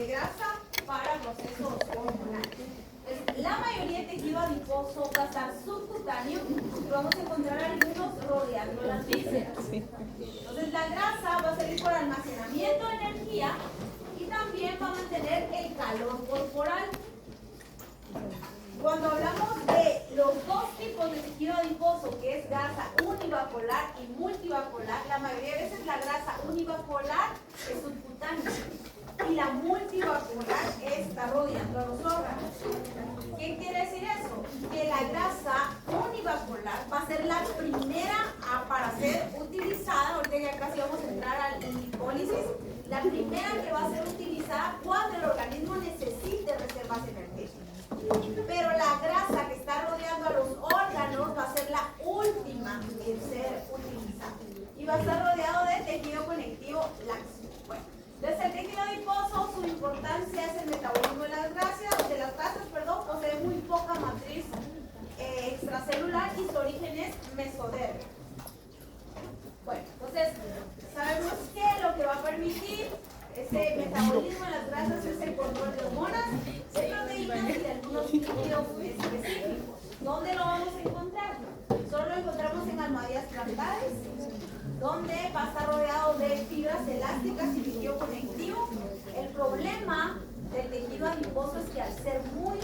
de grasa para procesos hormonales. La mayoría de tejido adiposo va a estar subcutáneo y vamos a encontrar algunos rodeando las vísceras. Entonces la grasa va a servir por almacenamiento de energía y también va a mantener el calor corporal. Cuando hablamos de los dos tipos de tejido adiposo, que es grasa univapolar y multivapolar, la mayoría de veces la grasa univapolar es subcutánea y la multivapolar está rodeando a los órganos. ¿Qué quiere decir eso? Que la grasa univapolar va a ser la primera para ser utilizada, ahorita ya casi vamos a entrar al lipólisis, la primera que va a ser utilizada cuando el organismo necesite reservas energéticas. Pero la grasa que está rodeando a los órganos va a ser la última en ser utilizada. Y va a estar rodeado de tejido conectivo laxo. Bueno, desde el tejido adiposo, su importancia es el metabolismo de las grasas, posee muy poca matriz extracelular y su origen es mesodérmico. Bueno, entonces, sabemos que lo que va a permitir ese metabolismo de las grasas es el control de hormonas, de proteínas y de algunos líquidos específicos. ¿Dónde lo vamos a encontrar? Solo lo encontramos en almohadillas plantares, donde va a estar rodeado de fibras elásticas y tejido conectivo. El problema del tejido adiposo es que al ser muy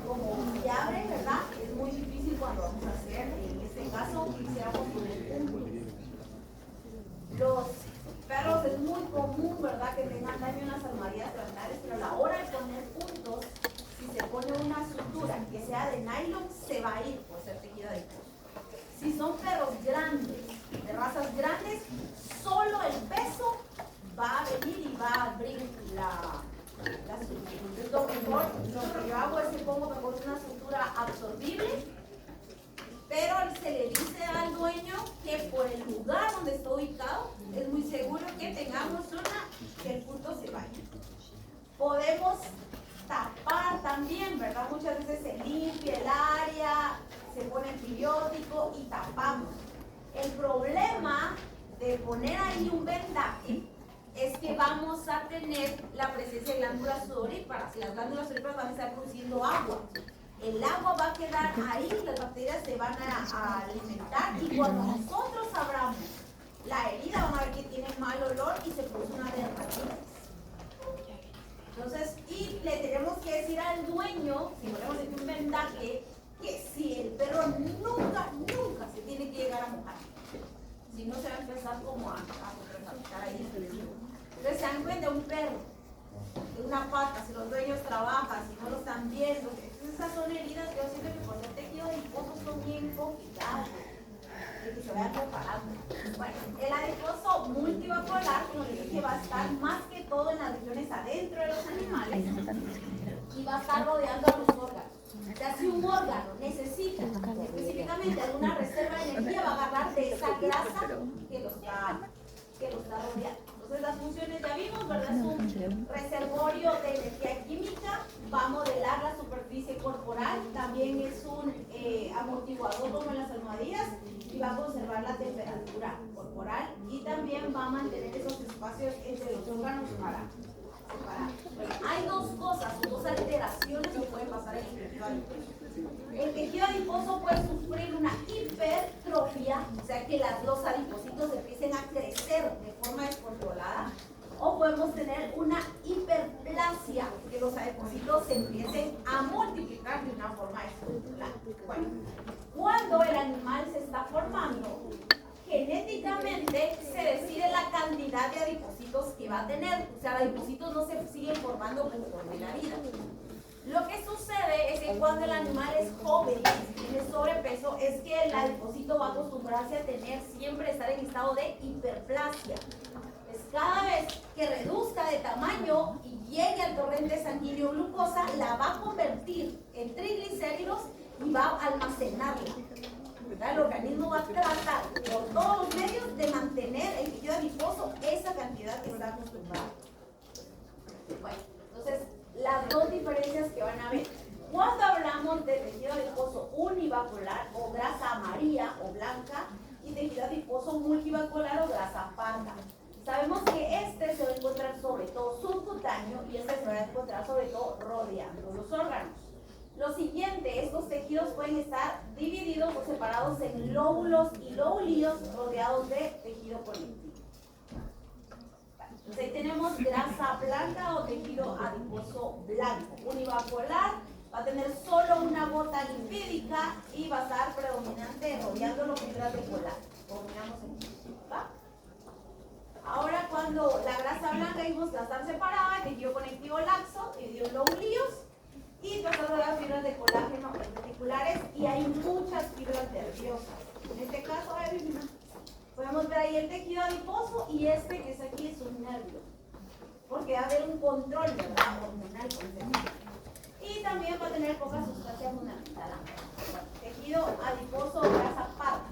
como fiable, ¿verdad? Es muy difícil cuando vamos a hacer, en este caso, quisiéramos poner puntos. Los perros es muy común, ¿verdad?, que tengan daño en las almohadillas plantares, pero a la hora de poner puntos, si se pone una sutura que sea de nylon, se va a ir por ser tejido adiposo. Si son perros grandes, de razas grandes, solo el peso va a venir y va a abrir la sutura. Entonces lo que yo hago es que pongo mejor una sutura absorbible, pero se le dice al dueño que por el lugar donde está ubicado es muy seguro que tengamos que el punto se vaya. Podemos tapar también, ¿verdad? Muchas veces se limpia el área, se pone antibiótico y tapamos. El problema de poner ahí un vendaje es que vamos a tener la presencia de glándulas sudoríparas y las glándulas sudoríparas van a estar produciendo agua. El agua va a quedar ahí, las bacterias se van a alimentar y cuando nosotros abramos la herida van a ver que tiene mal olor y se produce una dermatitis. Entonces, y le tenemos que decir al dueño, si ponemos aquí un vendaje, que si el perro nunca se tiene que llegar a mojar. Si no se va a empezar como a contractar ahí. Entonces se dan cuenta de un perro, de una pata, si los dueños trabajan, si no lo están viendo. Esas son heridas que yo siento que por ser tejido adiposo son bien complicadas, de que se vayan preparando. Bueno, el adiposo multivapolar, como les dije, va a estar más que todo en las regiones adentro de los animales y va a estar rodeando a los órganos. O sea, si un órgano necesita específicamente alguna reserva de energía, va a agarrar de esa grasa que lo está rodeando. Entonces las funciones ya vimos, ¿verdad? Es un reservorio de energía química, va a modelar la superficie corporal, también es un amortiguador como en las almohadillas y va a conservar la temperatura corporal y también va a mantener esos espacios entre los órganos para separar. Bueno, hay dos cosas, dos alteraciones que pueden pasar en el tejido adiposo. El tejido adiposo puede sufrir una hipertrofia, o sea que los adipocitos empiecen a crecer de forma descontrolada, o podemos tener una hiperplasia, que los adipocitos se empiecen a multiplicar de una forma descontrolada. Bueno, cuando el animal se está formando, genéticamente se decide la cantidad de adipocitos que va a tener, o sea, los adipocitos no se siguen formando conforme la vida. Lo que sucede es que cuando el animal es joven y tiene sobrepeso, es que el adipocito va a acostumbrarse a estar en estado de hiperplasia. Pues cada vez que reduzca de tamaño y llegue al torrente sanguíneo glucosa, la va a convertir en triglicéridos y va a almacenarla. El organismo va a tratar por todos los medios de mantener el tejido adiposo esa cantidad que está acostumbrado. Bueno, entonces las dos diferencias que van a ver. Cuando hablamos de tejido adiposo univapolar o grasa amarilla o blanca y tejido adiposo multivapolar o grasa parda, sabemos que este se va a encontrar sobre todo todo subcutáneo y este se va a encontrar sobre todo rodeando los órganos. Lo siguiente, estos tejidos pueden estar divididos o separados en lóbulos y lobulillos rodeados de tejido conectivo. Entonces ahí tenemos grasa blanca o tejido adiposo blanco, univacuolar, va a tener solo una gota lipídica y va a estar predominante rodeando lo que es de colar, como miramos aquí, ¿va? Ahora cuando la grasa blanca vimos que va a estar separada, el tejido conectivo laxo, dividido en lobulillos, y tratando las fibras de colágeno reticulares, y hay muchas fibras nerviosas. En este caso, podemos ver ahí el tejido adiposo y este que es aquí es un nervio, porque va a haber un control, ¿verdad? Hormonal concentrado. Y también va a tener poca sustancia fundamental. Tejido adiposo o grasa parda.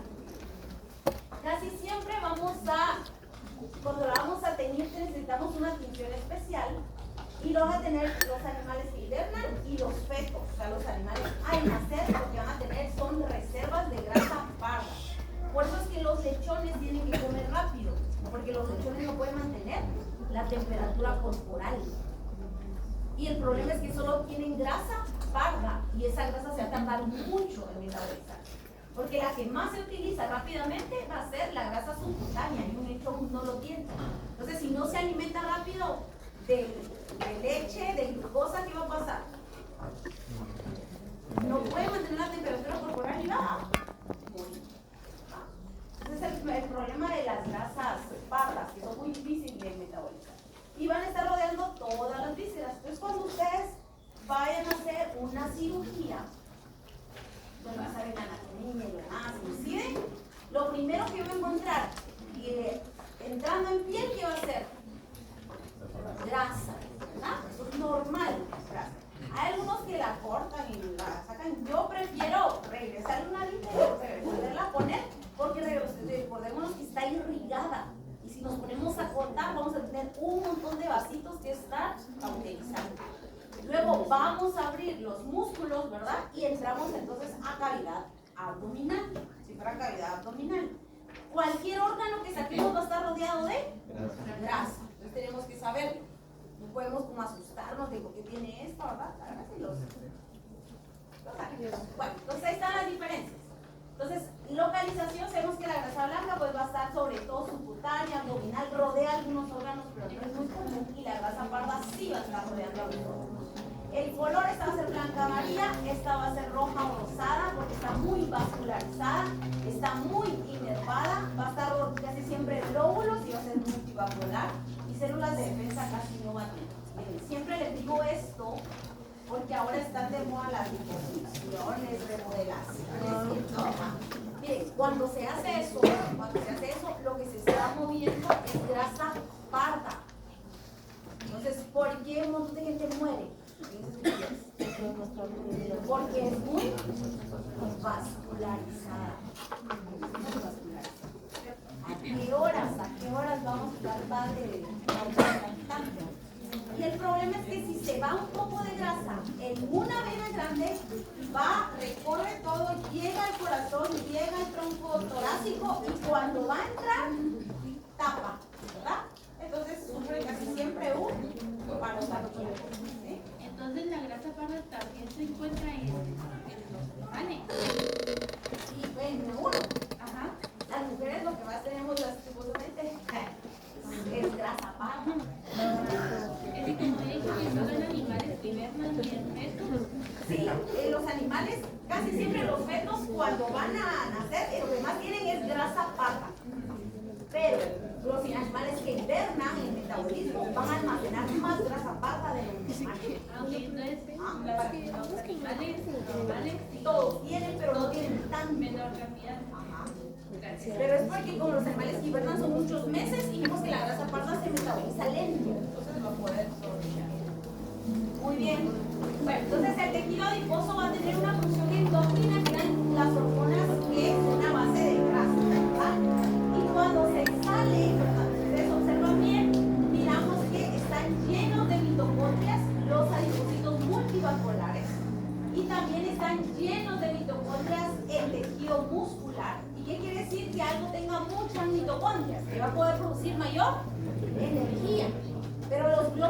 Casi siempre cuando la vamos a teñir necesitamos una tinción especial. Y lo van a tener los animales que hibernan y los fetos, o sea, los animales al nacer, lo que van a tener son reservas de grasa parda. Por eso es que los lechones tienen que comer rápido, porque los lechones no pueden mantener la temperatura corporal. Y el problema es que solo tienen grasa parda y esa grasa se va a tardar mucho en metabolizar. Porque la que más se utiliza rápidamente va a ser la grasa subcutánea y un lechón no lo tiene. Entonces, si no se alimenta rápido de leche, de glucosa, ¿qué va a pasar? No puede mantener la temperatura corporal y nada. Entonces el problema de las grasas pardas, que son muy difíciles de metabolizar. Y van a estar rodeando todas las vísceras. Entonces cuando ustedes vayan a hacer una cirugía, donde vas a ver la anatomía y lo demás, inclusive, lo primero que va a encontrar, entrando en piel, ¿qué va a hacer? Grasa, ¿verdad? Eso es normal, grasa. Hay algunos que la cortan y la sacan. Yo prefiero regresar una línea y volverla a poner, porque recordémonos que está irrigada. Y si nos ponemos a cortar, vamos a tener un montón de vasitos que estar cauterizando. Luego vamos a abrir los músculos, ¿verdad? Y entramos entonces a cavidad abdominal. Si fuera cavidad abdominal. Cualquier órgano que saquemos va a estar rodeado de grasa. Entonces tenemos que saberlo. No podemos como asustarnos de por qué tiene esto, ¿verdad? Bueno, entonces ahí están las diferencias. Entonces, localización, sabemos que la grasa blanca pues va a estar sobre todo subcutánea, abdominal, rodea algunos órganos, pero no es muy común, y la grasa parda sí va a estar rodeando algunos órganos. El color, esta va a ser blanca amarilla, esta va a ser roja o rosada porque está muy vascularizada, está muy inervada, va a estar casi siempre en lóbulos y va a ser multivascular, y células de defensa casi no va a tener. Siempre les digo esto porque ahora están de moda las liposucciones, remodelaciones y todo. Miren, cuando se hace eso, lo que se está moviendo es grasa parda. Entonces, ¿por qué un montón de gente muere? Porque es muy vascularizada. ¿A qué horas vamos a tratar de tanto? Y el problema es que si se va un poco de grasa en una vena grande, recorre todo, llega al corazón, llega al tronco torácico y cuando va a entrar, tapa, ¿verdad? Entonces sufre casi siempre un parocardia. ¿Sí? Entonces la grasa parda también se encuentra en los animales. Sí, en uno. Ajá. Las mujeres lo que más tenemos lastimosamente es grasa parda. Es que como he dicho que son animales que hibernan y en fetos. Sí, los animales, casi siempre los fetos cuando van a nacer, lo que más tienen es grasa parda. Pero los animales que hibernan en el metabolismo van a almacenar más grasa parda de los animales. Entonces, los animales todos tienen, pero no tienen tan menor cantidad. Ajá. Pero es porque como los animales que hibernan son muchos meses y vemos que la grasa parda se metaboliza lento, entonces va a poder desarrollar. Muy bien. Bueno, entonces el tejido adiposo va a tener una función endócrina que dan las hormonas que es una base de grasa, ¿verdad? Y cuando se sale, ustedes observan bien, miramos que están llenos de mitocondrias los adipocitos multivasculares y también están llenos de mitocondrias el tejido muscular. ¿Y qué quiere decir? Que algo tenga muchas mitocondrias, que va a poder producir mayor energía. Pero los glóbulos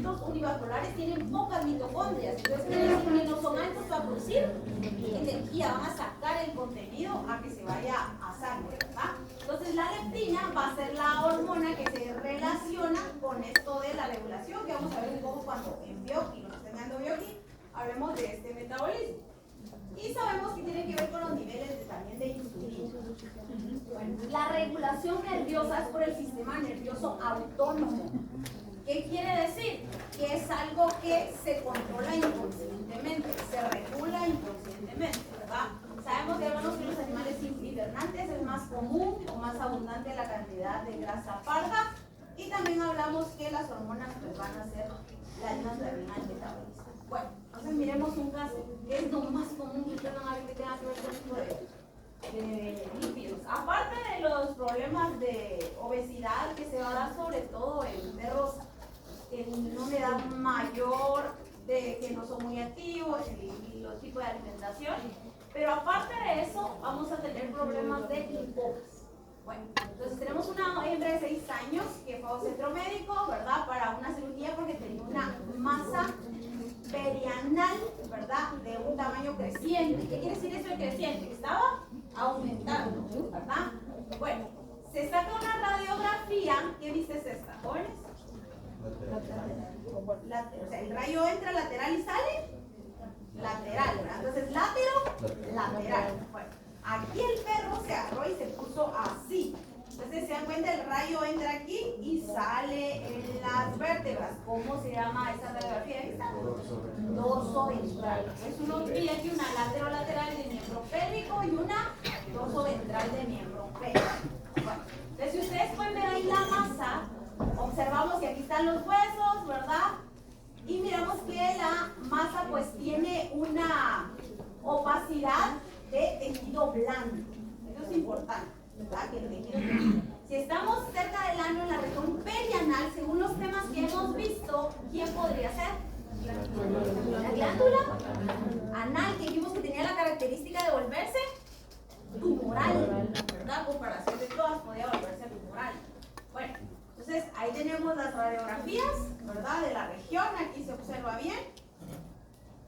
filamentos univasculares tienen pocas mitocondrias, entonces que no son altos para producir energía, van a sacar el contenido a que se vaya a sangre, ¿verdad? Entonces la leptina va a ser la hormona que se relaciona con esto de la regulación, que vamos a ver un poco cuando en Bioqui, nos estén dando Bioqui, hablemos de este metabolismo. Y sabemos que tiene que ver con los niveles también de insulina. Bueno, la regulación nerviosa es por el sistema nervioso autónomo. ¿Qué quiere decir? Que es algo que se controla inconscientemente, se regula inconscientemente, ¿verdad? Sabemos que algunos de los animales hibernantes es más común o más abundante la cantidad de grasa parda, y también hablamos que las hormonas pues, van a ser las mismas también al metabolismo. Bueno, entonces miremos un caso que es lo más común que ustedes van a ver que tenga que ver con esto de lípidos. Aparte de los problemas de obesidad que se va a dar sobre todo en perros en una edad mayor, de que no son muy activos y los tipos de alimentación, pero aparte de eso vamos a tener problemas de lipomas. Bueno, entonces tenemos una hembra de 6 años que fue a un centro médico, ¿verdad? Para una cirugía porque tenía una masa perianal, ¿verdad? De un tamaño creciente. ¿Qué quiere decir eso de creciente? Que estaba aumentando, ¿verdad? Bueno, se saca una radiografía. ¿Qué viste es esta, jóvenes? O sea, el rayo entra lateral y sale lateral, ¿verdad? Entonces, lateral. Bueno, aquí el perro se agarró y se puso así. Entonces, se dan cuenta, el rayo entra aquí y sale en las vértebras. ¿Cómo se llama esa radiografía? Ahí está. Dorso ventral. Entonces, uno pide aquí una lateral de miembro pélvico y una dorso ventral de miembro pélvico. Bueno, entonces, si ustedes pueden ver ahí la masa, observamos que aquí están los huesos, ¿verdad? Y miramos que la masa pues tiene una opacidad de tejido blando. Eso es importante, ¿verdad? Que el tejido, si estamos cerca del ano en la región perianal, según los temas que hemos visto, ¿quién podría ser? La glándula anal, que dijimos que tenía la característica de volverse tumoral, ¿verdad? Comparación de todas, podía volverse tumoral. Bueno, entonces ahí tenemos las radiografías, ¿verdad? De la región, aquí se observa bien.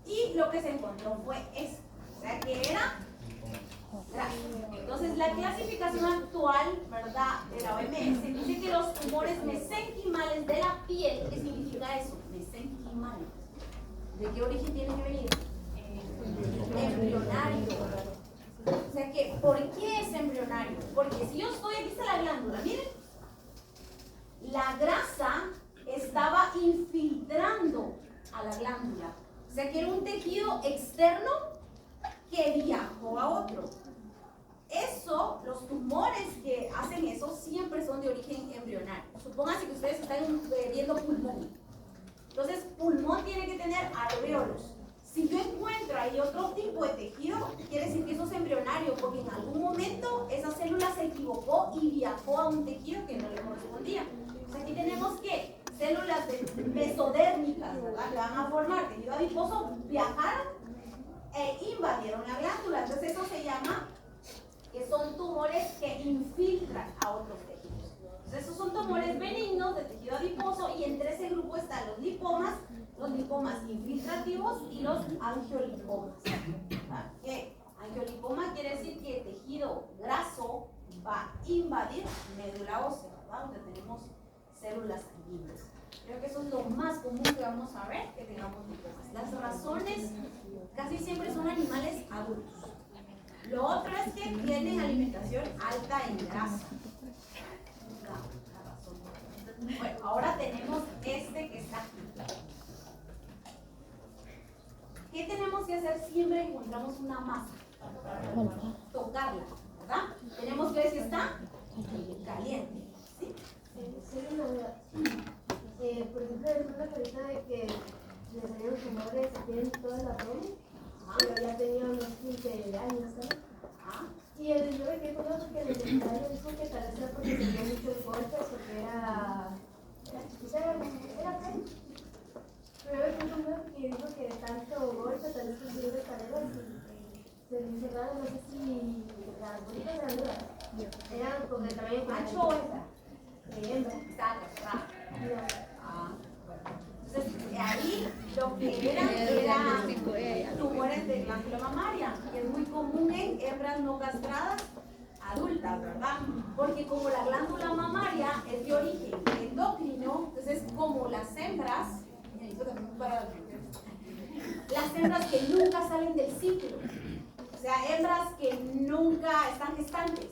Y lo que se encontró fue eso, o sea que era grasa. Entonces la clasificación actual, ¿verdad? De la OMS dice que los tumores mesenquimales de la piel, ¿qué significa eso? Mesenquimales. ¿De qué origen tiene que venir? Embrionario. O sea que, ¿por qué es embrionario? Porque si yo estoy, aquí está la glándula, miren. La grasa estaba infiltrando a la glándula. O sea que era un tejido externo que viajó a otro. Eso, los tumores que hacen eso siempre son de origen embrionario. Supónganse que ustedes están viendo pulmón. Entonces, pulmón tiene que tener alvéolos. Si yo encuentro ahí otro tipo de tejido, quiere decir que eso es embrionario, porque en algún momento esa célula se equivocó y viajó a un tejido que no le correspondía. Aquí tenemos que células mesodérmicas, ¿verdad? Que van a formar tejido adiposo, viajaron e invadieron la glándula. Entonces eso se llama que son tumores que infiltran a otros tejidos. Entonces esos son tumores benignos de tejido adiposo, y entre ese grupo están los lipomas infiltrativos y los angiolipomas. ¿Qué? Angiolipoma quiere decir que el tejido graso va a invadir médula ósea, ¿verdad? Donde tenemos células sanguíneas. Creo que eso es lo más común que vamos a ver, que tengamos lipomas. Las razones casi siempre son animales adultos. Lo otro es que tienen alimentación alta en grasa. La razón. Bueno, ahora tenemos este que está aquí. ¿Qué tenemos que hacer siempre que encontramos una masa? Tocarla, ¿verdad? Tenemos que ver si está caliente. ¿Sí? Sí, una duda. Por ejemplo, resulta que ahorita de que le salieron tumores aquí en toda la abdomen, pero ya tenía unos 15 años, ¿sabes? Y yo me quedé curioso que el veterinario dijo que tal vez era porque tenía muchos golpes, porque era feo. Pero me quedé curioso que dijo que de tanto golpe tal vez subió de escaleras y se le encerraron, no sé si las bolitas eran duras. Eran como de tamaño ¿Macho o hembra? hembra. Está cerrada. No. Bueno. Entonces, ahí lo que eran tumores de glándula mamaria, que es muy común en hembras no castradas adultas, ¿verdad? Porque como la glándula mamaria es de origen endocrino, entonces como las hembras, las hembras que nunca salen del ciclo, o sea, hembras que nunca están gestantes,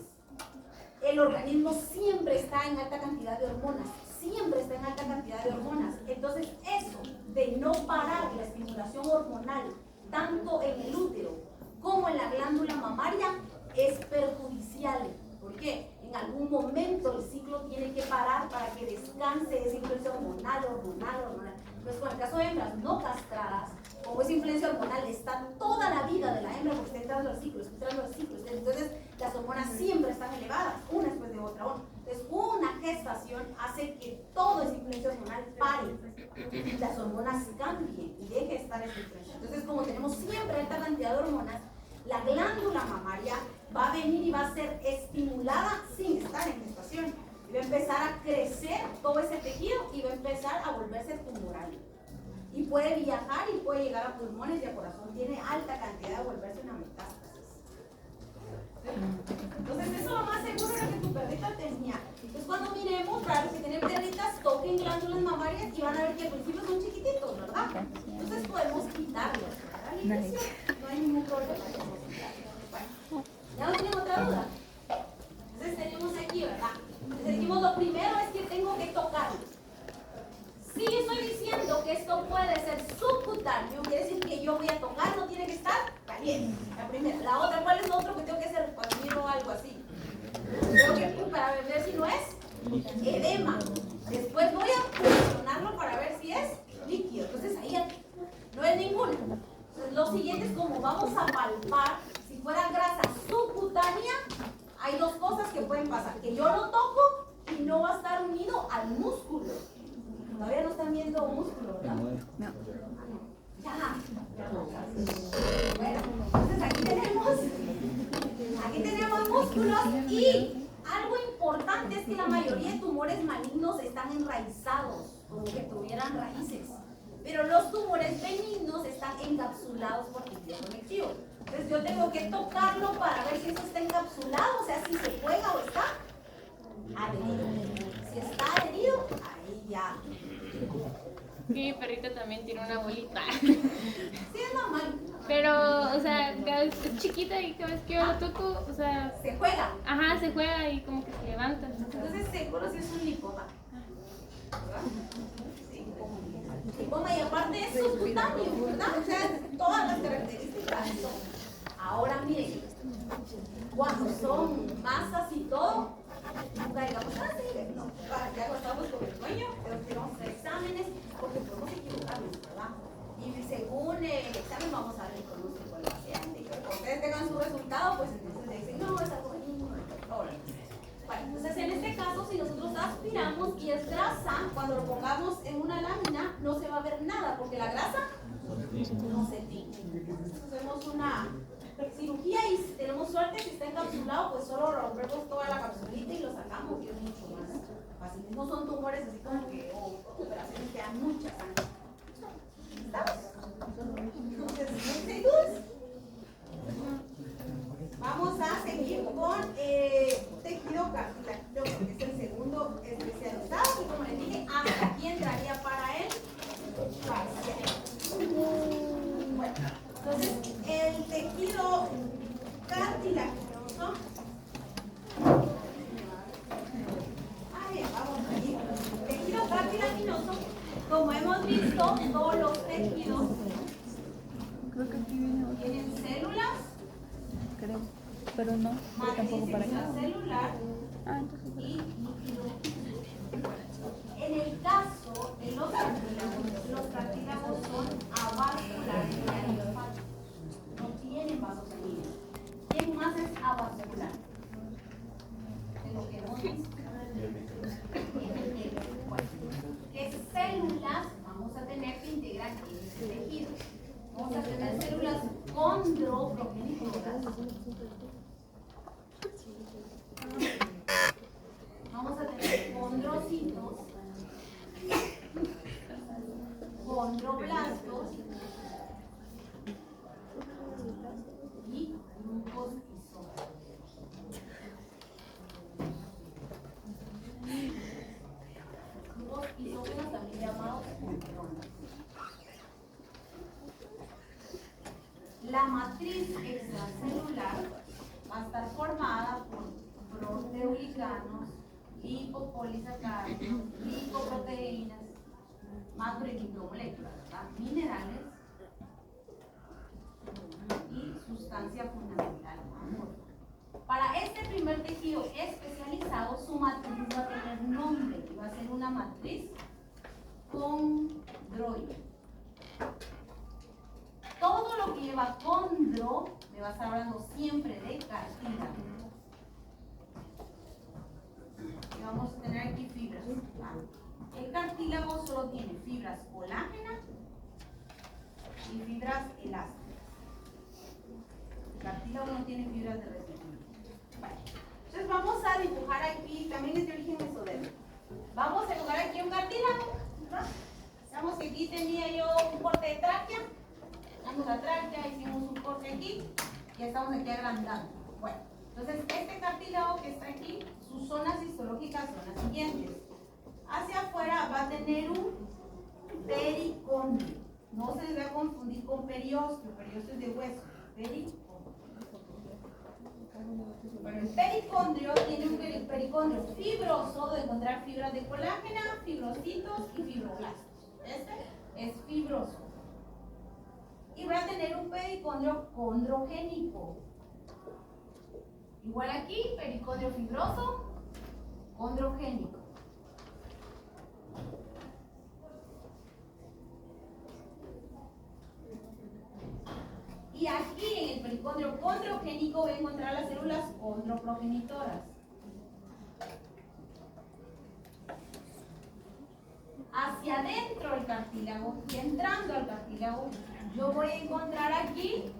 el organismo siempre está en alta cantidad de hormonas, siempre está en alta cantidad de hormonas. Entonces eso de no parar la estimulación hormonal, tanto en el útero como en la glándula mamaria, es perjudicial. ¿Por qué? En algún momento el ciclo tiene que parar para que descanse esa influencia hormonal. Entonces, con el caso de hembras no castradas, como esa influencia hormonal está toda la vida de la hembra porque está entrando al ciclo, entonces las hormonas siempre están elevadas, una después de otra. Entonces, una gestación hace que toda esa influencia hormonal pare y las hormonas cambien y deje de estar esa influencia. Entonces, como tenemos siempre alta cantidad de hormonas, la glándula mamaria va a venir y va a ser estimulada sin estar en gestación. Y va a empezar a crecer todo ese tejido y va a empezar a volverse tumoral. Y puede viajar y puede llegar a pulmones y a corazón. Tiene alta cantidad de volverse una metástasis. Entonces eso lo más seguro era que tu perrita tenía. Entonces cuando miremos, para los que tienen perritas, toquen glándulas mamarias y van a ver que al principio son chiquititos, ¿verdad? Entonces podemos quitarlos, ¿verdad? No hay ningún problema. Bueno, ¿ya no tienen otra duda? Entonces tenemos aquí, ¿verdad? Entonces dijimos, lo primero es que tengo que tocarlo. Si yo estoy diciendo que esto puede ser subcutáneo, quiere decir que yo voy a tocar, no tiene que estar caliente. La primera. La otra, ¿cuál es lo otro que tengo que hacer cuando miro algo así? Tengo que, para ver si no es edema. Después voy a funcionarlo para ver si es líquido. Entonces ahí no es ninguno. Entonces, lo siguiente es como vamos a palpar. Si fuera grasa subcutánea, hay dos cosas que pueden pasar. Que yo lo toco y no va a estar unido al músculo. Todavía no están viendo músculo, ¿verdad? No. Ya. Bueno, entonces aquí tenemos músculos y algo importante es que la mayoría de tumores malignos están enraizados, como que tuvieran raíces. Pero los tumores benignos están encapsulados por tejido conectivo. Entonces yo tengo que tocarlo para ver si eso está encapsulado, o sea, si se juega o está adherido. Si está adherido, ahí ya. Mi perrita también tiene una bolita. Sí, es normal. Pero, o sea, es chiquita y cada vez que yo la toco, o sea... Se juega. Ajá, se juega y como que se levanta. Entonces seguro si es un lipoma. ¿Verdad? Sí, lipoma y aparte es subcutáneo, ¿verdad? O sea, todas las características son. Ahora miren, cuando son masas y todo, nunca digamos, sí, no, ya acostamos con el dueño, pero vamos a hacer exámenes porque podemos equivocarnos, ¿verdad? Y según el examen vamos a ver el pronóstico del paciente. Cuando ustedes tengan su resultado, pues entonces le dicen, no, es algo benigno, Bueno, entonces en este caso, si nosotros aspiramos y es grasa, cuando lo pongamos en una lámina, no se va a ver nada, porque la grasa no se tiñe. Entonces hacemos una cirugía y si tenemos suerte, si está encapsulado, pues solo rompemos toda la capsulita y lo sacamos, y es mucho más fácil. No son tumores así como que, operaciones que dan mucha sangre. ¿Estamos? Entonces, vamos a seguir con tejido cartilaginoso, que es el segundo especializado, y como les dije, hasta aquí entraría para él parcial. Bueno, entonces el tejido cartilaginoso, vamos a ir. Tejido cartilaginoso, como hemos visto, todos los tejidos tienen células, creo, pero no, tampoco para acá. celular y líquido. En el caso de los cartílagos son avasculares y aliofáticos, no tienen vasos sanguíneos. ¿Quién más es avascular? De lo que hemos visto. ¿Qué células vamos a tener que integrar en este tejido? Vamos a tener células condroprogenitoras. Vamos a tener condrocitos, matriz extracelular va a estar formada por proteoglicanos, lipopolisacáridos, lipoproteínas, macro y micromoléculas, ¿verdad? Minerales y sustancia fundamental. Para este primer tejido especializado, su matriz va a tener nombre y va a ser una matriz condroide. Todo lo que lleva condro, me va a estar hablando siempre de cartílago. Y vamos a tener aquí fibras. El cartílago solo tiene fibras colágenas y fibras elásticas. El cartílago no tiene fibras de residuo. Vale. Entonces vamos a dibujar aquí, también es de origen mesodélico. Vamos a dibujar aquí un cartílago. Veamos que aquí tenía yo un corte de tráquea. Damos la tráquea, hicimos un corte aquí y estamos aquí agrandando. Bueno, entonces este cartílago que está aquí, sus zonas histológicas son las siguientes. Hacia afuera va a tener un pericondrio. No se debe confundir con periósteo. Periósteo es de hueso. Pericondrio. Bueno, el pericondrio tiene un pericondrio fibroso de encontrar fibras de colágeno, fibrocitos y fibroblastos. Este es fibroso. Y va a tener un pericondrio condrogénico. Igual aquí, pericondrio fibroso, condrogénico. Y aquí en el pericondrio condrogénico voy a encontrar las células condroprogenitoras. Hacia adentro del cartílago y entrando al cartílago, yo voy a encontrar aquí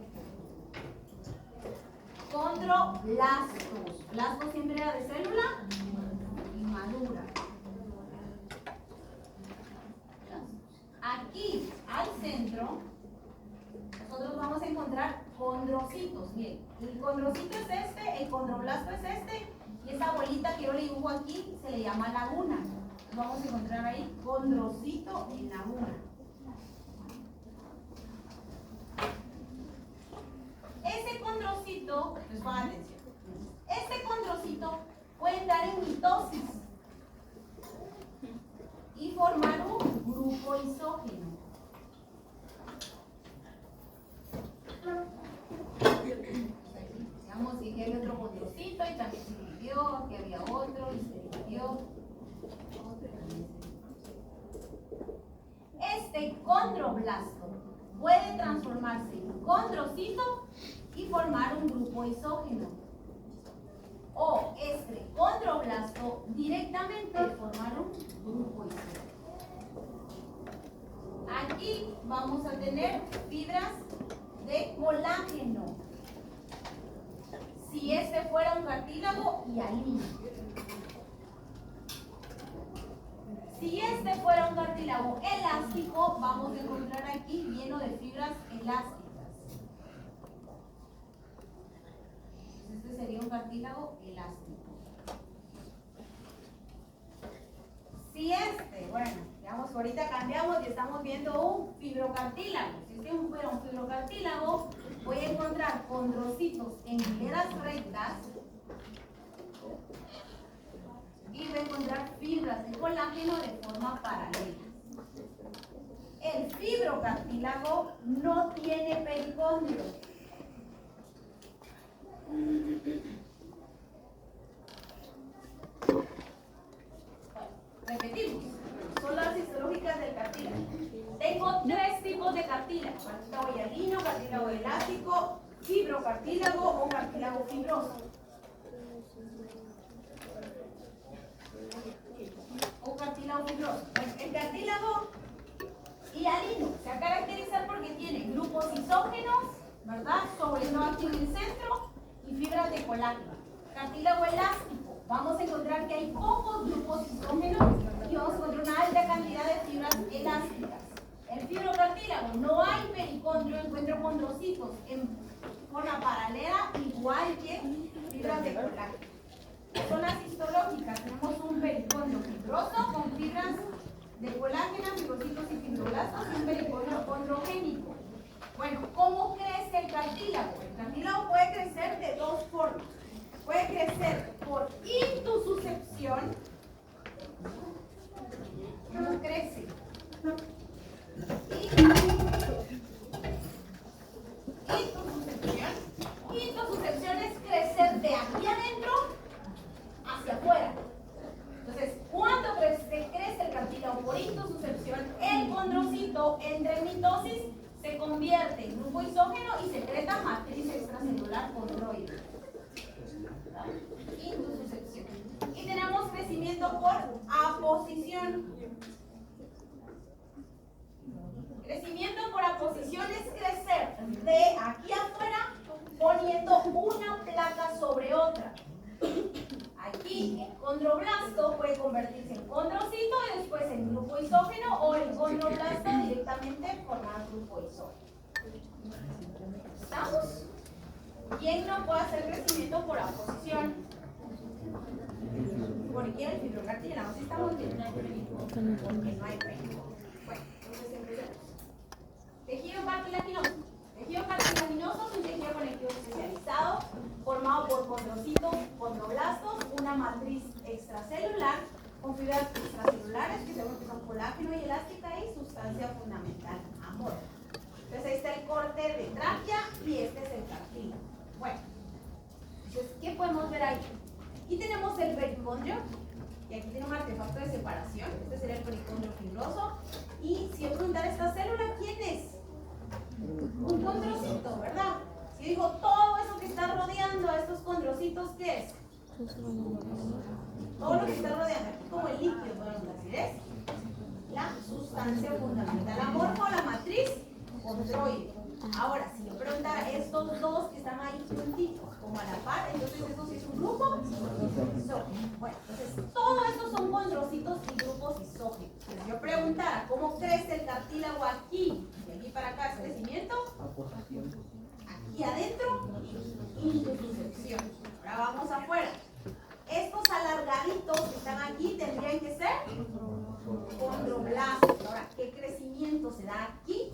condroblastos. Blastos siempre era de célula inmadura. Aquí al centro nosotros vamos a encontrar condrocitos. Bien, el condrocito es este, el condroblasto es este, y esta bolita que yo le dibujo aquí se le llama laguna. Vamos a encontrar ahí condrocito y laguna. Ese condrocito, les pongan atención, este condrocito puede entrar en mitosis y formar un grupo isógeno. Digamos que aquí hay otro condrocito y también se dividió, aquí había otro y se dividió. Este condroblasto puede transformarse en condrocito y formar un grupo isógeno. O este condroblasto directamente formar un grupo isógeno. Aquí vamos a tener fibras de colágeno. Si este fuera un cartílago, hialino. Si este fuera un cartílago elástico, vamos a encontrar aquí lleno de fibras elásticas. Este sería un cartílago elástico. Si este, bueno, digamos que ahorita cambiamos y estamos viendo un fibrocartílago. Si este fuera un fibrocartílago, voy a encontrar condrocitos en hileras rectas y voy a encontrar fibras de colágeno de forma paralela. El fibrocartílago no tiene pericondrio. Repetimos, son las histológicas del cartílago. Tengo tres tipos de cartílago: cartílago hialino, cartílago elástico, fibrocartílago o cartílago fibroso. O cartílago fibroso. El cartílago hialino se va a caracterizar porque tiene grupos isógenos, ¿verdad? Sobre todo aquí en el centro, y fibras de colágeno. Cartílago elástico, vamos a encontrar que hay pocos grupos isógenos y vamos a encontrar una alta cantidad de fibras elásticas. El fibrocartílago, no hay pericondrio, encuentro condrocitos en forma paralela, igual que fibras de colágeno. Zonas histológicas, tenemos un pericondrio fibroso con fibras de colágeno, fibrocitos y fibroblastos y un pericondrio condrogénico. Bueno, ¿cómo crece el cartílago? ¿Cómo crece? Introsuscepción es crecer de aquí adentro hacia afuera. Entonces, cuando crece el cartílago por introsuscepción, el condrocito entra en mitosis, se convierte en grupo isógeno y secreta matriz extracelular condroide. Introsuscepción. Y tenemos crecimiento por aposición. Crecimiento por aposición es crecer de aquí afuera poniendo una placa sobre otra. Aquí el condroblasto puede convertirse en condrocito y después en grupo isógeno, o el condroblasto directamente formar grupo isógeno. ¿Estamos? ¿Quién no puede hacer crecimiento por aposición? Porque el fibrocartílago, ¿sí estamos bien? Porque no hay reino. Bueno, entonces empecemos. Tejido cartilaginoso. Tejido cartilaginoso es un tejido conectivo especializado formado por condrocitos, condroblastos, una matriz extracelular con fibras extracelulares que según que son colágeno y elástica y sustancia fundamental, amor. Entonces ahí está el corte de tráquea y este es el cartílago. Bueno, entonces, ¿qué podemos ver ahí? Aquí tenemos el pericondrio, y aquí tiene un artefacto de separación. Este sería el pericondrio fibroso. Y si yo preguntara esta célula, ¿quién es? Un condrocito, ¿verdad? Si digo todo eso que está rodeando a estos condrocitos, ¿qué es? Todo lo que está rodeando, aquí como el líquido, podemos decir, es la sustancia fundamental, la morfa o la matriz condroide. Ahora, si yo preguntara estos dos que están ahí juntitos, como a la par, entonces esto sí es un grupo isógeno. Bueno, entonces todos estos son condrocitos y grupos isógenos. Si yo preguntara cómo crece el cartílago aquí, de aquí para acá es crecimiento, aquí adentro, introsuscepción. Ahora vamos afuera. Estos alargaditos que están aquí tendrían que ser condroblastos. Ahora, ¿qué crecimiento se da aquí?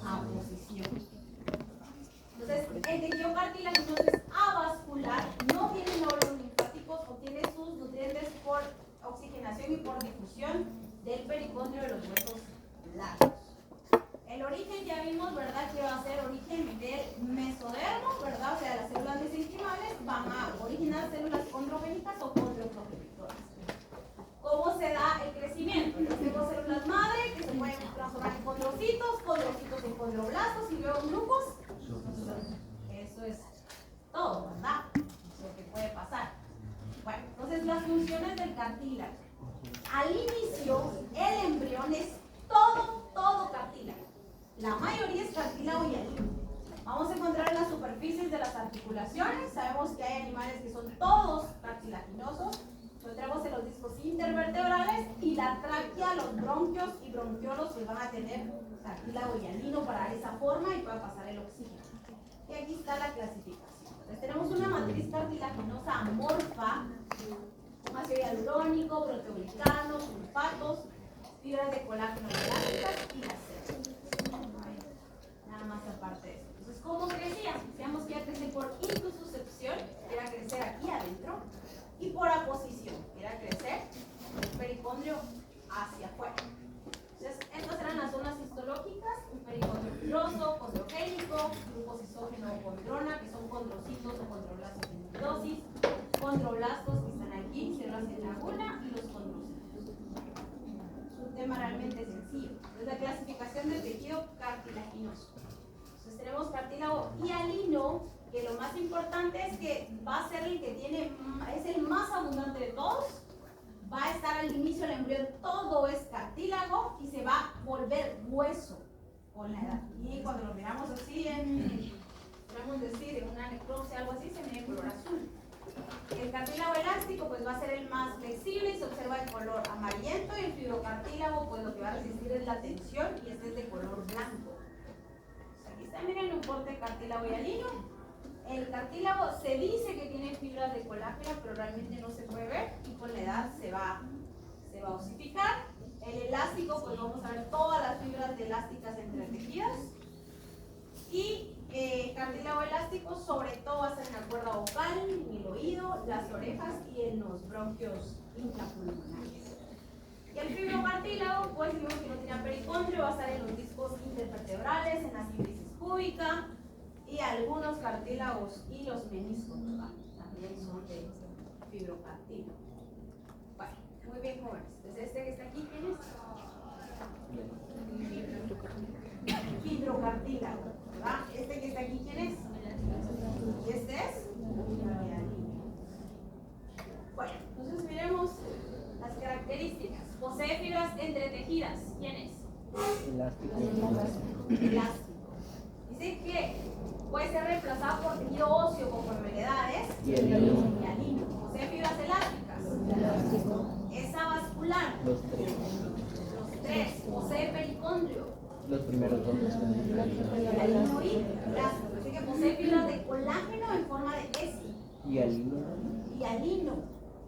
Aposición. Entonces, el tejido cartilaginoso es avascular, no tiene nódulos linfáticos, obtiene sus nutrientes por oxigenación y por difusión del pericondrio de los huesos largos. El origen ya vimos, ¿verdad? Que va a ser origen del mesodermo, ¿verdad? O sea, las células mesenquimales van a originar células condrogénicas o condroprogenitoras. ¿Cómo se da el crecimiento? Tenemos células madre que se pueden transformar en condrocitos, condrocitos en condroblastos y luego grupos. Eso es todo, ¿verdad? Lo que puede pasar. Bueno, entonces las funciones del cartílago. Al inicio, el embrión es todo cartílago. La mayoría es cartílago y alino. Vamos a encontrar en las superficies de las articulaciones. Sabemos que hay animales que son todos cartilaginosos. Encontramos en los discos intervertebrales y la tráquea, los bronquios y bronquiolos que van a tener cartílago y alino para dar esa forma y para pasar el oxígeno. Y aquí está la clasificación. Entonces tenemos una matriz cartilaginosa amorfa, un ácido hialurónico, proteoglicano, sulfatos, fibras de colágeno elásticas y las células. Nada más aparte de eso. Entonces, ¿cómo crecía? Decíamos que iba a crecer por introsuscepción, que era crecer aquí adentro, y por aposición, que era crecer el pericondrio hacia afuera. Entonces, estas eran las zonas histológicas: un pericondrio fibroso, condrogénico, grupos isógeno o condrona, que son condrocitos o condroblastos en mitosis, condroblastos que están aquí, células en laguna, y los condrocitos. Es un tema realmente sencillo. Es la clasificación del tejido cartilaginoso. Entonces tenemos cartílago hialino, que lo más importante es que va a ser el que tiene, es el más abundante de todos. Va a estar al inicio del embrión, todo es cartílago y se va a volver hueso con la edad. Y cuando lo miramos así, podemos decir, en una necropsia, algo así, se mide en color azul. El cartílago elástico pues va a ser el más flexible y se observa el color amarillento, y el fibrocartílago pues lo que va a resistir es la tensión y este es de color blanco. Aquí está, miren, un corte de cartílago hialino. El cartílago se dice que tiene fibras de colágeno, pero realmente no se puede ver y con la edad se va a osificar. El elástico, pues vamos a ver todas las fibras de elásticas entretejidas. Y cartílago elástico sobre todo va a ser en la cuerda vocal, en el oído, las orejas y en los bronquios intrapulmonares. púbica y algunos cartílagos y los meniscos, ¿verdad? También son de fibrocartílago. Bueno, muy bien, jóvenes. Entonces, este que está aquí, ¿quién es? Fibrocartílago, ¿verdad? Este que está aquí, ¿quién es? ¿Y este es? Bueno, entonces miremos las características. Posee fibras entretejidas. ¿Quién es? Elástico. Elástico. Dice que puede ser reemplazado por tejido óseo conforme la edad es hialino. Posee fibras elásticas. Es avascular. Los tres. Los tres. Posee pericondrio. Los primeros dos. Hialino y elástico. Dice que posee fibras de colágeno en forma de ESI. Hialino.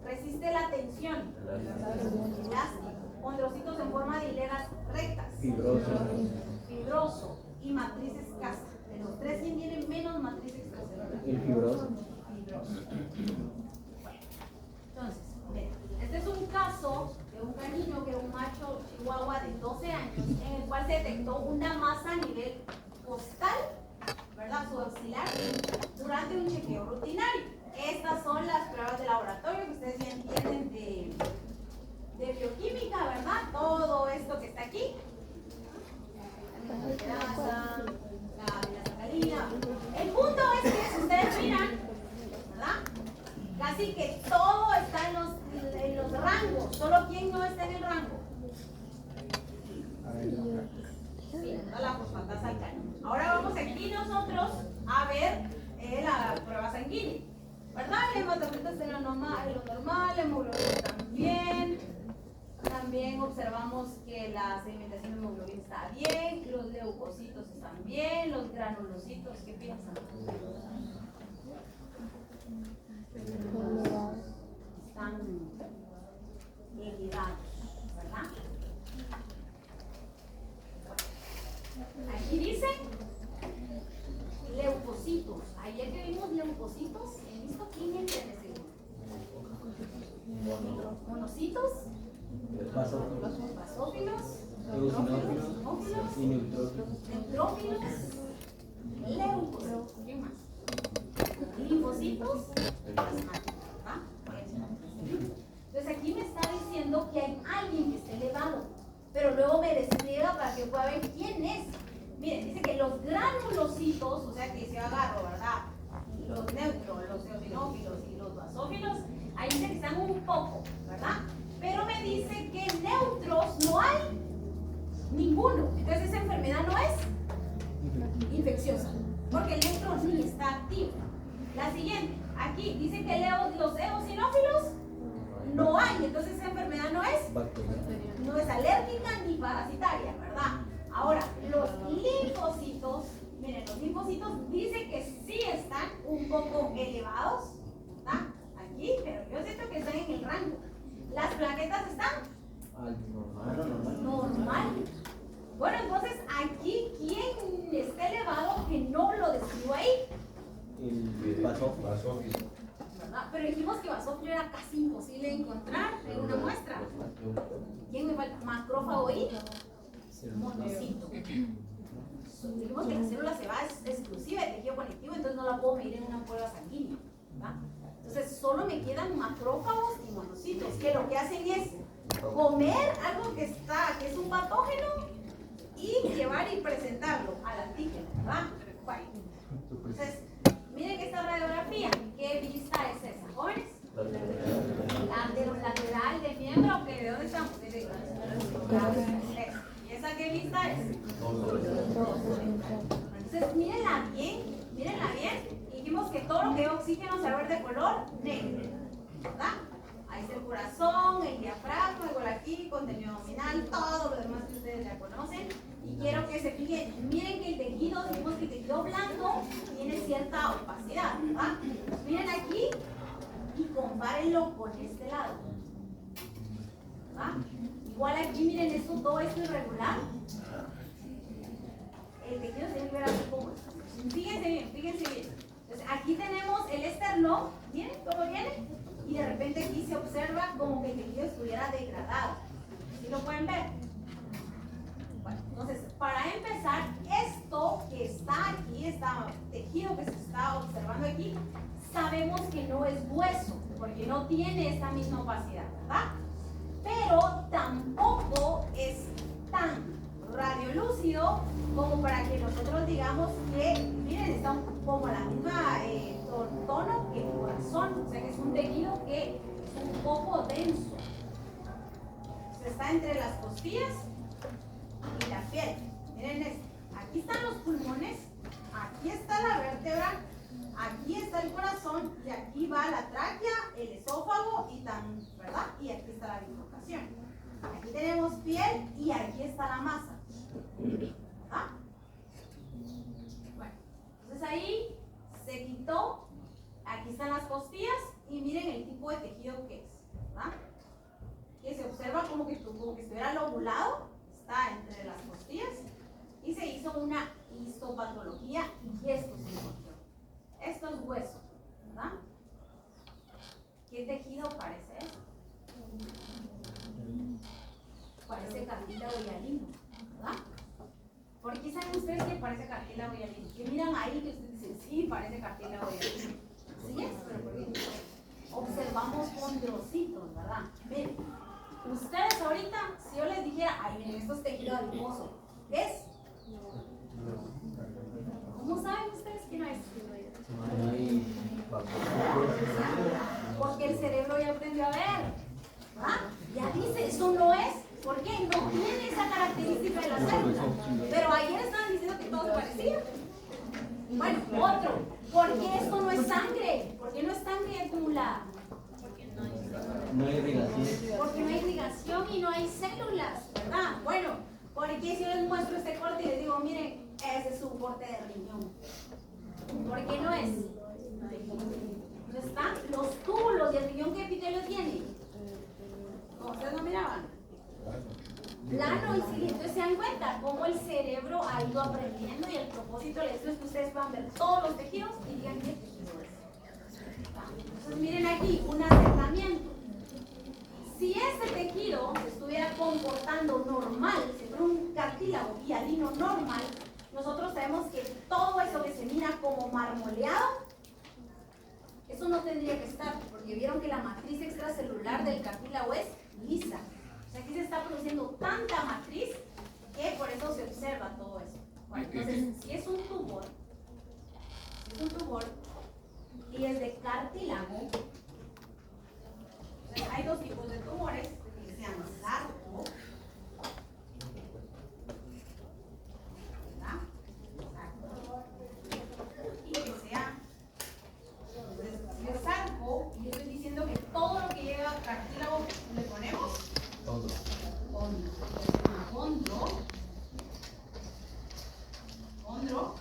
Resiste la tensión. Elástico. Condrocitos en forma de hileras rectas. Fibroso y matriz escasa. De los tres, ¿quién tiene menos matriz escasa? El fibroso. Bueno, entonces, miren, este es un caso de un canino que era un macho chihuahua de 12 años, en el cual se detectó una masa a nivel costal, ¿verdad? Subaxilar, durante un chequeo rutinario. Estas son las pruebas de laboratorio que ustedes ya entienden de bioquímica, ¿verdad? Todo esto que está aquí. La sacalina. El punto es que si ustedes miran, ¿verdad? Casi que todo está en los rangos. Solo quién no está en el rango. Sí, toda la fosfatasa alcalina. Ahora vamos aquí nosotros a ver la prueba sanguínea, ¿verdad? El hematocrit está en lo normal, la hemoglobina también. También observamos que la sedimentación de hemoglobina está bien, los leucocitos están bien, los granulocitos, ¿qué piensan? Están equilibrados, ¿verdad? Bueno, aquí dice leucocitos. Ayer que vimos leucocitos, ¿he visto quién es el monocitos? Basófilos, eosinófilos, neutrófilos, leucocitos, ¿qué más? Linfocitos, plasmáticos, ¿verdad? Entonces aquí me está diciendo que hay alguien que está elevado, pero luego me despliega para que pueda ver quién es. Miren, dice que los granulocitos, o sea que si agarro, ¿verdad? Los neutros, los eosinófilos y los basófilos, ahí dice que están un poco, ¿verdad? Pero me dice que neutros no hay ninguno. Entonces esa enfermedad no es infecciosa, porque el neutro ni está activo. La siguiente, aquí dice que los eosinófilos no hay. Entonces esa enfermedad no es alérgica ni parasitaria, ¿verdad? Ahora, los linfocitos, miren, los linfocitos dice que sí están un poco elevados, ¿verdad? Aquí, pero yo siento que están en el rango. Las plaquetas están normal. Bueno, entonces aquí, ¿quién está elevado que no lo describo ahí? El basófilo. ¿Verdad? Pero dijimos que basófilo era casi imposible de encontrar en una muestra. ¿Quién me falta? Macrófago y monocito. Dijimos que la célula se va exclusiva de tejido conectivo, entonces no la puedo medir en una prueba sanguínea, ¿verdad? Entonces solo me quedan macrófagos y monocitos, que lo que hacen es comer algo que es un patógeno y llevar y presentarlo al antígeno, ¿verdad? Bueno, entonces, miren esta radiografía, ¿qué vista es esa, jóvenes? Lateral del miembro, ¿de dónde estamos? ¿Y esa qué vista es? Entonces, mírenla bien. Dijimos que todo lo que es oxígeno se va a ver de color negro, ¿verdad? Ahí está el corazón, el diafragma, igual aquí, contenido abdominal, todo lo demás que ustedes ya conocen. Y quiero que se fijen, miren que el tejido, dijimos que el tejido blando tiene cierta opacidad, ¿verdad? Miren aquí y compárenlo con este lado, ¿verdad? Igual aquí, miren esto, todo esto irregular. El tejido se tiene que ver así como esto. Fíjense bien. Entonces aquí tenemos el esternón, ¿miren cómo viene? Y de repente aquí se observa como que el tejido estuviera degradado. ¿Sí lo pueden ver? Bueno, entonces, para empezar, esto que está aquí tejido que se está observando aquí, sabemos que no es hueso, porque no tiene esta misma opacidad, ¿verdad? Pero tampoco es tan radiolúcido como para que nosotros digamos que, miren, está como la misma tono que el corazón, o sea que es un tejido que es un poco denso. Está entre las costillas y la piel. Miren esto, aquí están los pulmones, aquí está la vértebra, aquí está el corazón y aquí va la tráquea, el esófago y ¿verdad? Y aquí está la bifurcación. Aquí tenemos piel y aquí está la masa. ¿Ah? Bueno, entonces ahí se quitó, aquí están las costillas y miren el tipo de tejido que es, ¿verdad? Que se observa como que estuviera lobulado, está entre las costillas y se hizo una histopatología y esto se encontró. Esto es hueso, ¿verdad? ¿Qué tejido parece eso? Parece cartílago hialino, ¿verdad? ¿Por qué saben ustedes que parece cartílago hialino? Que miran ahí que ustedes dicen, sí, parece cartílago hialino. Sí es, pero ¿por qué? Observamos condrocitos, ¿verdad? Miren, ustedes ahorita, si yo les dijera, ay, miren, esto es tejido adiposo, ¿qué es? ¿Cómo saben ustedes que no es? No hay Porque el cerebro ya aprendió a ver, ¿verdad? Ya dice, eso no es. ¿Por qué? No tiene esa característica de la célula. Pero ayer estaban diciendo que todo se parecía. Bueno, otro. ¿Por qué esto no es sangre? ¿Por qué no es sangre acumulada? no hay irrigación. Porque no hay irrigación y no hay células, ¿verdad? Bueno, ¿por qué si yo les muestro este corte y les digo, miren, ese es un corte de riñón? ¿Por qué no es? ¿No están los túbulos y el riñón qué epitelio tiene? ¿No? ¿Ustedes no miraban? Plano y cilíndrico. Entonces se dan cuenta cómo el cerebro ha ido aprendiendo y el propósito de esto es que ustedes puedan ver todos los tejidos y digan qué tejido es. Entonces miren aquí un acercamiento. Si ese tejido se estuviera comportando normal, si fuera un cartílago hialino normal, nosotros sabemos que todo eso que se mira como marmoleado, eso no tendría que estar, porque vieron que la matriz extracelular del cartílago es lisa. O sea, aquí se está produciendo tanta matriz que por eso se observa todo eso. Bueno, entonces, si es un tumor y es de cartílago, entonces hay dos tipos de tumores que se llaman sarco, ¿verdad? Y que sea, entonces, si es sarco, yo estoy diciendo que todo lo que lleva cartílago le ponemos Todo. Condro,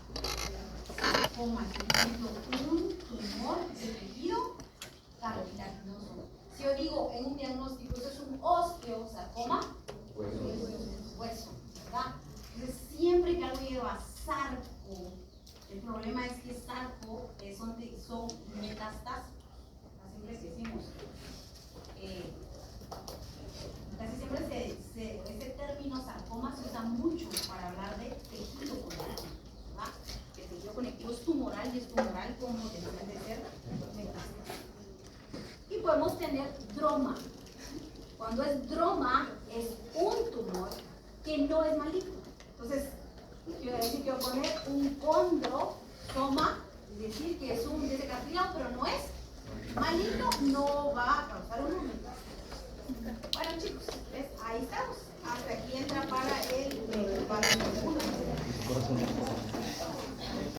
sarcoma, un tumor de tejido cartilaginoso. Si yo digo en un diagnóstico, eso es un osteosarcoma, hueso, ¿verdad? Entonces, siempre que algo lleva sarco, el problema es que sarco son metástasis, así les decimos. Casi siempre este término sarcoma se usa mucho para hablar de tejido conectivo, ¿verdad? El tejido conectivo es tumoral y es tumoral con potencial de ser metástasis. Y podemos tener droma. Cuando es droma, es un tumor que no es maligno. Entonces, quiero decir que voy a poner un condrosoma, es decir, que es un de cartílago, pero no es maligno, no va a causar una metástasis. Bueno, chicos, ¿ves? Ahí estamos. Hasta aquí entra para el segundo.